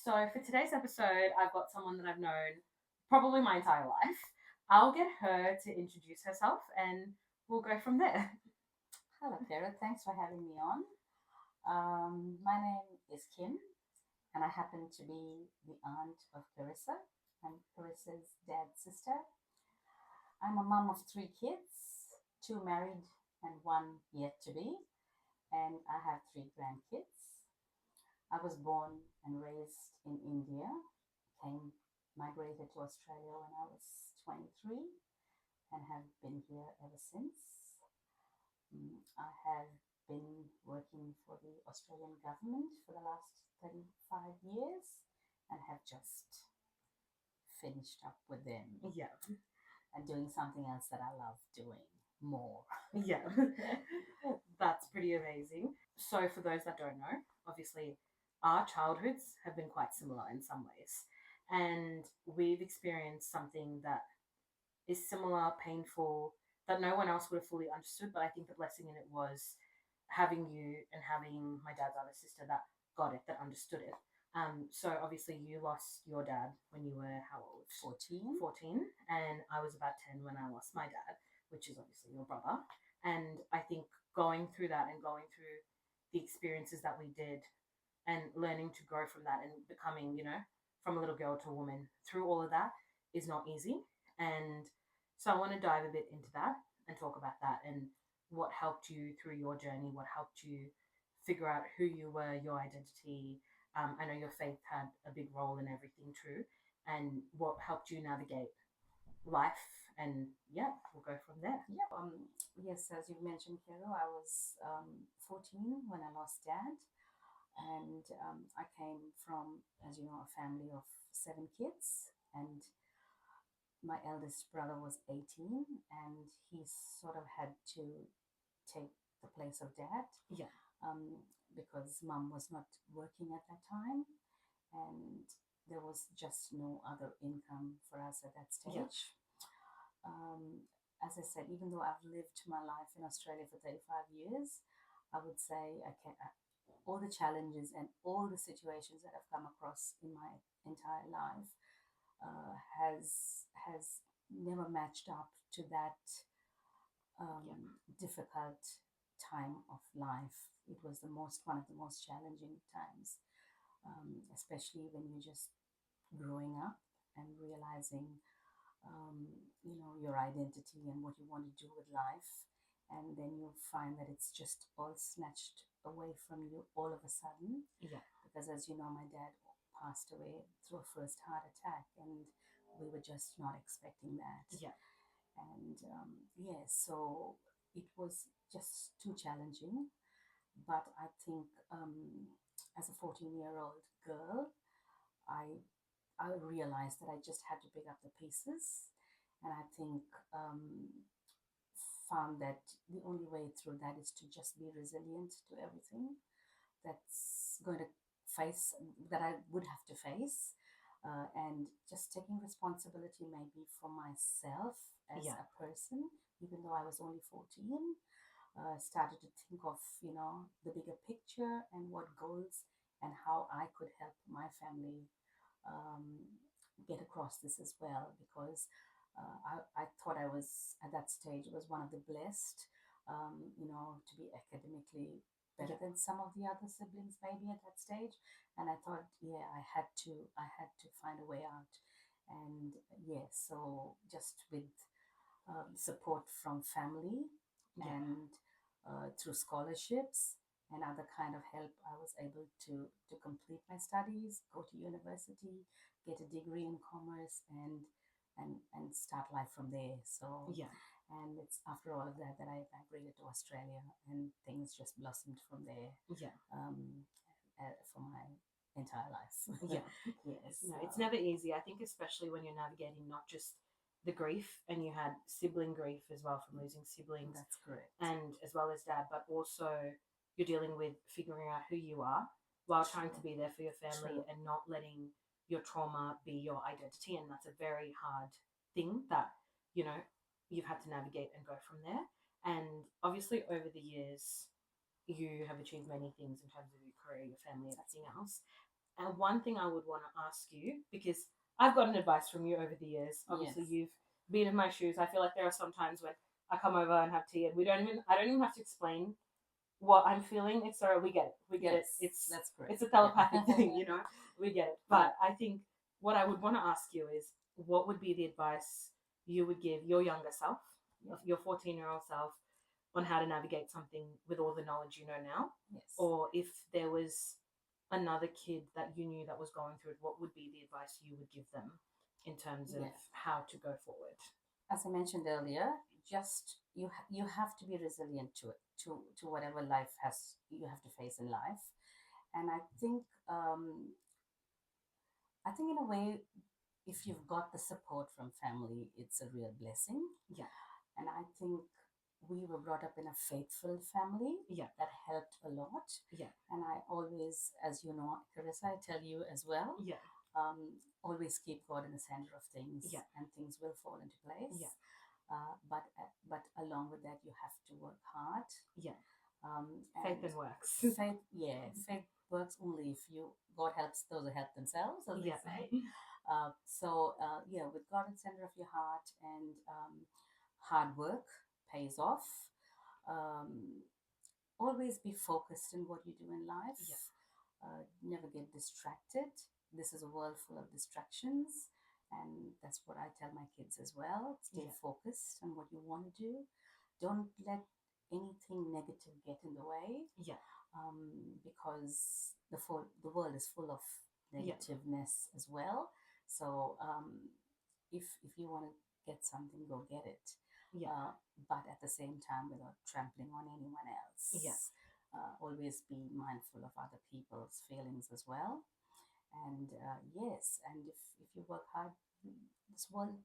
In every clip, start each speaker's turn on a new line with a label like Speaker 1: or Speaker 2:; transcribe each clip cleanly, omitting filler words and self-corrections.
Speaker 1: So for today's episode, I've got someone that I've known probably my entire life. I'll get her to introduce herself and we'll go from there.
Speaker 2: Hello, Kara. Thanks for having me on. My name is Kim, and I happen to be the aunt of Clarissa. I'm Clarissa's dad's sister. I'm a mom of three kids, two married and one yet to be, and I have three grandkids. I was born and raised in India, migrated to Australia when I was 23, and have been here ever since. I have been working for the Australian government for the last 35 years and have just finished up with them
Speaker 1: Yeah,
Speaker 2: and doing something else that I love doing more.
Speaker 1: yeah. That's pretty amazing. So for those that don't know, obviously our childhoods have been quite similar in some ways. And we've experienced something that is similar, painful, that no one else would have fully understood. But I think the blessing in it was having you and having my dad's other sister that got it, that understood it. So obviously you lost your dad when you were how old?
Speaker 2: 14.
Speaker 1: 14. And I was about 10 when I lost my dad, which is obviously your brother. And I think going through that and going through the experiences that we did and learning to grow from that and becoming, from a little girl to a woman through all of that is not easy. And so I want to dive a bit into that and talk about that and what helped you through your journey, what helped you figure out who you were, your identity. I know your faith had a big role in everything too, and what helped you navigate life. And yeah, we'll go from there.
Speaker 2: Yeah. Yes, as you mentioned, Kero, I was 14 when I lost dad. And I came from, as you know, a family of seven kids. And my eldest brother was 18, and he sort of had to take the place of dad
Speaker 1: Yeah,
Speaker 2: because mum was not working at that time, and there was just no other income for us at that
Speaker 1: yeah,
Speaker 2: stage. As I said, even though I've lived my life in Australia for 35 years, I would say all the challenges and all the situations that I've come across in my entire life has never matched up to that
Speaker 1: yeah,
Speaker 2: difficult time of life. It was the most one of the most challenging times, especially when you're just growing up and realizing, your identity and what you want to do with life, and then you find that it's just all snatched away from you all of a sudden.
Speaker 1: yeah,
Speaker 2: Because, as you know, my dad passed away through a first heart attack, and we were just not expecting that.
Speaker 1: yeah,
Speaker 2: And yeah, so it was just too challenging. But I think as a 14-year-old girl, I I realized that I just had to pick up the pieces, and I think found that the only way through that is to just be resilient to everything that's going to face that I would have to face, and just taking responsibility maybe for myself as
Speaker 1: yeah,
Speaker 2: a person, even though I was only 14. Started to think of the bigger picture and what goals and how I could help my family get across this as well, because I thought I was at that stage was one of the blessed, to be academically better
Speaker 1: yeah,
Speaker 2: than some of the other siblings maybe at that stage. And I thought, yeah, I had to find a way out. And yeah, so just with support from family
Speaker 1: yeah,
Speaker 2: and through scholarships and other kind of help, I was able to complete my studies, go to university, get a degree in commerce, and start life from there. So,
Speaker 1: yeah,
Speaker 2: and it's after all of that that I migrated to Australia, and things just blossomed from there
Speaker 1: yeah,
Speaker 2: for my entire life.
Speaker 1: yeah.
Speaker 2: Yes.
Speaker 1: No, it's never easy. I think, especially when you're navigating not just the grief, and you had sibling grief as well from losing siblings,
Speaker 2: That's correct.
Speaker 1: and as well as dad, but also you're dealing with figuring out who you are while trying to
Speaker 2: True.
Speaker 1: be there for your family
Speaker 2: True.
Speaker 1: and not letting your trauma be your identity. And that's a very hard thing that, you know, you've had to navigate and go from there. And obviously, over the years, you have achieved many things in terms of your career, your family, everything else. And one thing I would want to ask you, because I've gotten advice from you over the years. Obviously,
Speaker 2: Yes.
Speaker 1: you've been in my shoes. I feel like there are some times when I come over and have tea, and I don't even have to explain what I'm feeling. It's all right. We get it. We get it.
Speaker 2: Yes, that's great.
Speaker 1: It's a telepathic
Speaker 2: Yeah.
Speaker 1: thing, you know. We get it. But I think what I would want to ask you is, what would be the advice you would give your younger self, your 14-year-old self, on how to navigate something with all the knowledge you know now?
Speaker 2: Yes.
Speaker 1: Or if there was another kid that you knew that was going through it, what would be the advice you would give them in terms of
Speaker 2: Yeah.
Speaker 1: how to go forward?
Speaker 2: As I mentioned earlier, just you have to be resilient to it, to whatever life has you have to face in life. And I think in a way, if you've got the support from family, it's a real blessing.
Speaker 1: Yeah.
Speaker 2: And I think we were brought up in a faithful family.
Speaker 1: Yeah.
Speaker 2: That helped a lot.
Speaker 1: Yeah.
Speaker 2: And I always, as you know, Carissa, I tell you as well,
Speaker 1: Yeah.
Speaker 2: always keep God in the center of things,
Speaker 1: Yeah.
Speaker 2: and things will fall into place.
Speaker 1: Yeah.
Speaker 2: But along with that, you have to work hard.
Speaker 1: Yeah.
Speaker 2: And
Speaker 1: Faith and works.
Speaker 2: Faith works only if God helps those who help themselves, as they
Speaker 1: Yeah.
Speaker 2: say. With God in the center of your heart, and hard work pays off. Um, Always be focused in what you do in life.
Speaker 1: Yeah.
Speaker 2: Never get distracted. This is a world full of distractions, and that's what I tell my kids as well. Stay
Speaker 1: Yeah.
Speaker 2: focused on what you want to do. Don't let anything negative get in the way.
Speaker 1: Yeah.
Speaker 2: Because the world is full of negativeness as well. So if you want to get something, go get it.
Speaker 1: Yeah.
Speaker 2: But at the same time, without trampling on anyone else.
Speaker 1: Yeah.
Speaker 2: Always be mindful of other people's feelings as well. And yes, and if you work hard, this world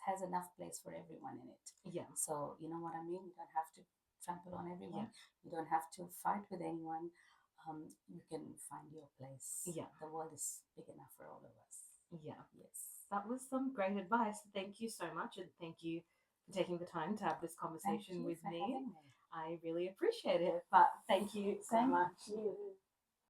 Speaker 2: has enough place for everyone in it.
Speaker 1: Yeah.
Speaker 2: So you know what I mean. You don't have to trample on everyone.
Speaker 1: Yeah.
Speaker 2: You don't have to fight with anyone. You can find your place.
Speaker 1: Yeah.
Speaker 2: The world is big enough for all of us.
Speaker 1: Yeah.
Speaker 2: Yes.
Speaker 1: That was some great advice. Thank you so much, and thank you for taking the time to have this conversation with me. I really appreciate it. But thank you so much.
Speaker 2: You.